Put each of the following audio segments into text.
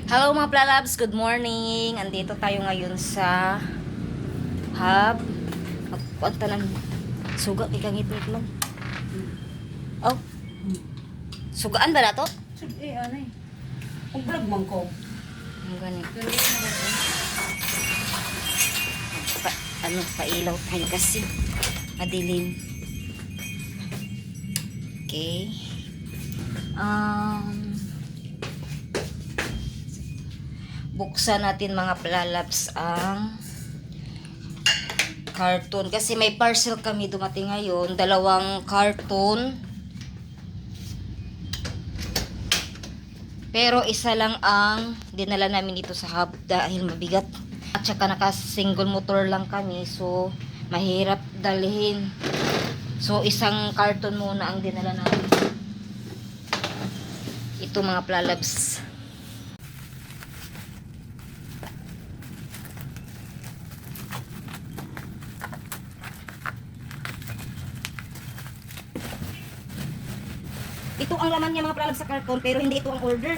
Hello mga Plalabs, good morning. Andito tayo ngayon sa hub. Magpunta ng suga kay kang itlog. Oh, sugaan ba na to? Ano eh. Kung vlog man ko. Ang gani. Pailaw tayo kasi. Madilim. Okay. Buksan natin mga Plalabs ang carton kasi may parcel kami dumating ngayon, 2 carton, pero isa lang ang dinala namin dito sa hub dahil mabigat at saka naka single motor lang kami, so mahirap dalhin, so isang carton muna ang dinala namin. Ito mga Plalabs. Ito ang laman niya mga Plalabs sa karton, pero hindi ito ang order.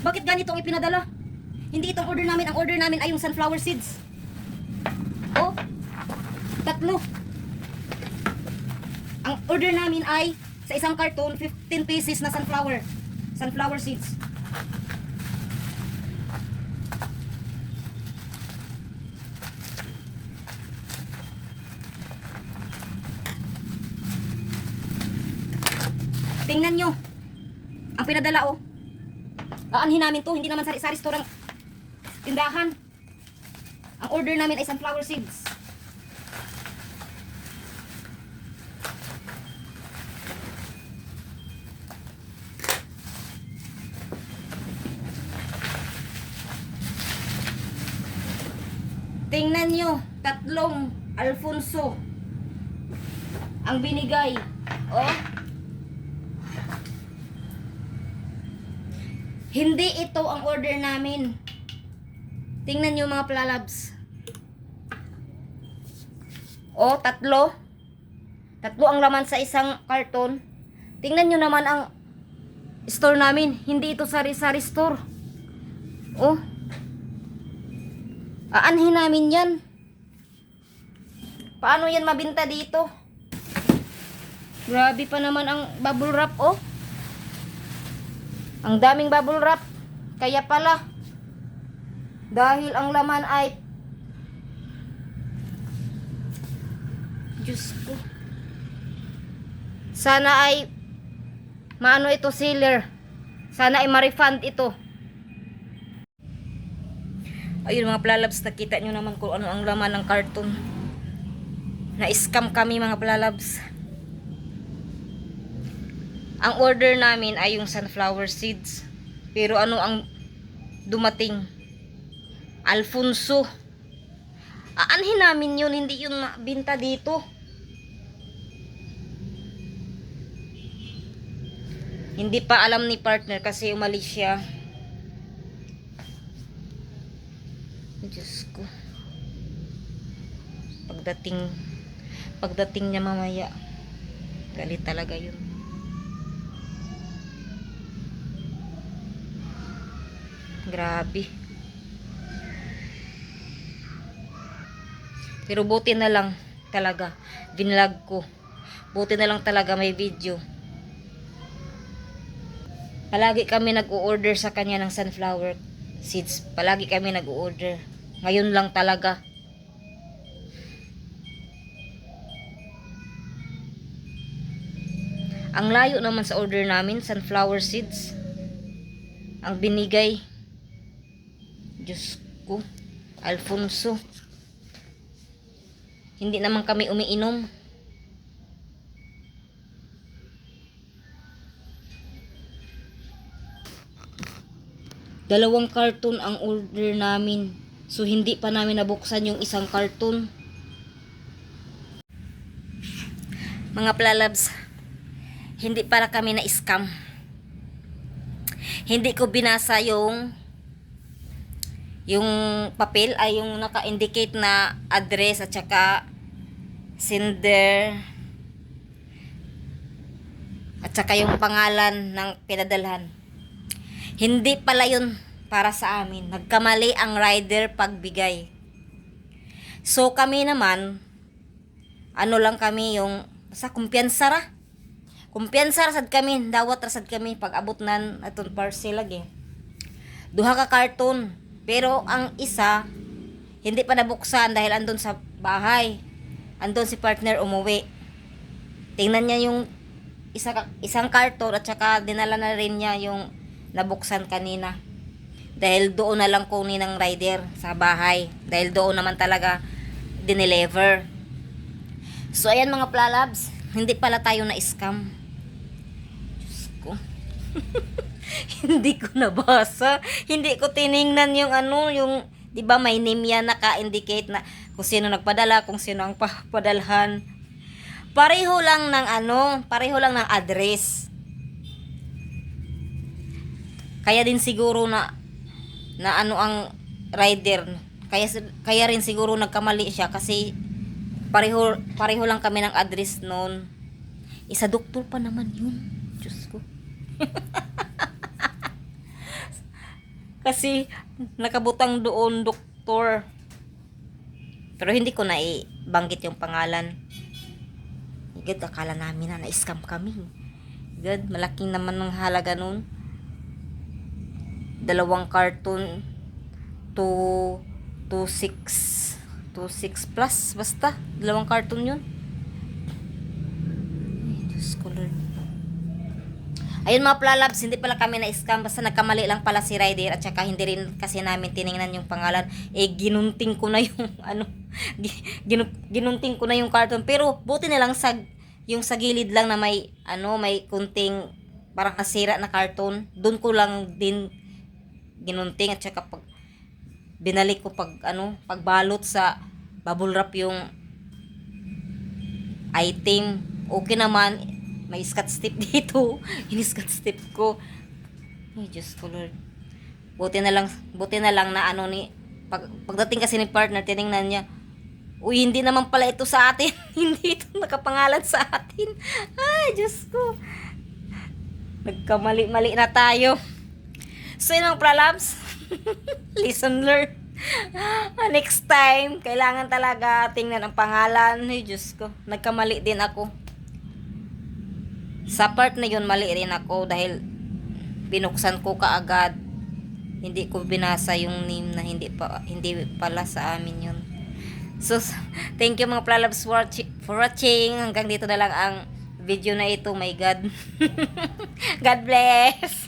Bakit ganito ang ipinadala? Hindi itong order namin. Ang order namin ay yung sunflower seeds. Oh, 3. Ang order namin ay sa isang karton 15 pieces na sunflower seeds. Tingnan nyo. Ang pinadala, oh. Aanhin namin to. Hindi naman sari-sari store ang tindahan. Ang order namin ay sunflower seeds. Tingnan nyo. 3 Alfonso ang binigay. Oh. Hindi ito ang order namin. Tingnan nyo mga Plalabs. O, 3. 3 ang laman sa isang karton. Tingnan nyo naman ang store namin. Hindi ito sari-sari store. O. Aanhin namin yan. Paano yan mabinta dito? Grabe pa naman ang bubble wrap, oh. Ang daming bubble wrap. Kaya pala, dahil ang laman ay, Diyos ko, sana ay maano ito seller. Sana ay ma-refund ito. Ayun mga Plalabs, nakita nyo naman kung ano ang laman ng karton. Na-scam kami mga Plalabs. Ang order namin ay yung sunflower seeds. Pero ano ang dumating? Alfonso. Aanhin namin yun, hindi yun binta dito. Hindi pa alam ni partner kasi umalis siya. Diyos ko. Pagdating niya mamaya, galit talaga yun. Grabe. Pero buti na lang talaga binlog ko. Buti na lang talaga may video. Palagi kami nag-o-order sa kanya ng sunflower seeds. Palagi kami nag-o-order. Ngayon lang talaga. Ang layo naman sa order namin, sunflower seeds. Ang binigay, Diyos ko, Alfonso. Hindi naman kami umiinom. Dalawang karton ang order namin. So hindi pa namin nabuksan yung isang karton. Mga Plalabs, hindi para kami na scam. Hindi ko binasa yung papel ay yung naka-indicate na address at saka sender at saka yung pangalan ng pinadalhan. Hindi pala yun para sa amin. Nagkamali ang rider pagbigay. So kami naman, ano lang kami yung sa kumpiyansa ra. Kumpiyansa rasad kami, dawat rasad kami pag abot nan aton parcel lagi. Duha ka karton, pero ang isa hindi pa nabuksan dahil andun sa bahay. Andun si partner umuwi. Tingnan niya yung isang karton at saka dinala na rin niya yung nabuksan kanina. Dahil doon na lang kunin ng rider sa bahay. Dahil doon naman talaga dineliver. So ayan mga plalabs, hindi pala tayo na-scam. Diyos ko. Hindi ko nabasa. Hindi ko tiningnan yung yung 'di ba may name yan naka-indicate na kung sino nagpadala, kung sino ang padalhan. Pareho lang ng pareho lang ng address. Kaya din siguro na ang rider, kaya rin siguro nagkamali siya kasi pareho lang kami ng address noon. Isa doktor pa naman yun. Diyos ko. Kasi nakabutang doon doktor. Pero hindi ko na ibanggit yung pangalan. God, akala namin na na-scam kami. God, malaki naman ng halaga noon. 2 karton to 26 plus basta 2 karton yun. Ay, Diyos ko Lord. Ayun mga plalabs, hindi pala kami na-scam, basta nagkamali lang pala si rider at saka hindi rin kasi namin tiningnan yung pangalan. Ginunting ko na yung ginunting ko na yung karton, pero buti na lang yung sa gilid lang na may may kunting parang nasira na karton, doon ko lang din ginunting at saka pag binalik ko pagbalot sa bubble wrap yung item, okay naman, may scotch tape dito. Ini-scotch tape ko. Ay, Diyos ko Lord. Buti na lang na pagdating kasi ni partner, tiningnan niya, uy, hindi naman pala ito sa atin. Hindi ito nakapangalan sa atin. Ay, Diyos ko. Nagkamali-mali na tayo. So, yun ang pralabs. Lesson learned. Next time, kailangan talaga tingnan ang pangalan. Ay, Diyos ko. Nagkamali din ako. Sa part na yun, mali rin ako dahil binuksan ko kaagad. Hindi ko binasa yung name na hindi pala sa amin yun. So, thank you mga pralabs for watching. Hanggang dito na lang ang video na ito. My God. God bless.